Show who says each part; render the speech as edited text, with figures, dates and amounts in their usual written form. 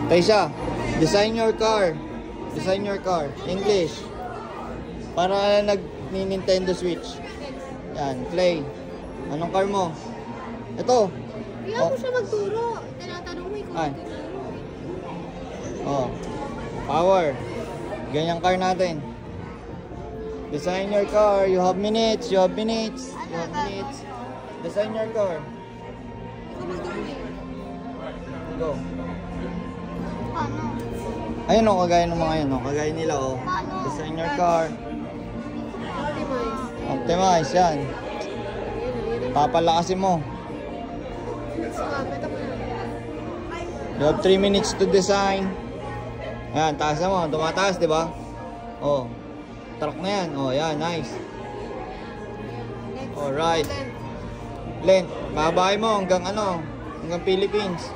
Speaker 1: Taysha, design your car. Design your car. English. Para nag-Nintendo Switch. Yan, play. Anong car mo? Ito.
Speaker 2: Kaya mo siya magturo. Tinatanong mo ikaw.
Speaker 1: Oh. Power. Ganyang car natin. Design your car. You have minutes. You have minutes. You have minutes. Design your car. Go.
Speaker 2: Paano?
Speaker 1: Ayun o, kagaya ng mga yun o. Kagaya nila o. Design your car.
Speaker 2: Optimize.
Speaker 1: Optimize yan. Papalakasin mo. You have 3 minutes to design. Ayan, taas na mo. Tumataas, di ba? Oh. Truck na yan. Oh, yan. Nice. Alright. Length. Babahay mo hanggang ano? Hanggang Philippines.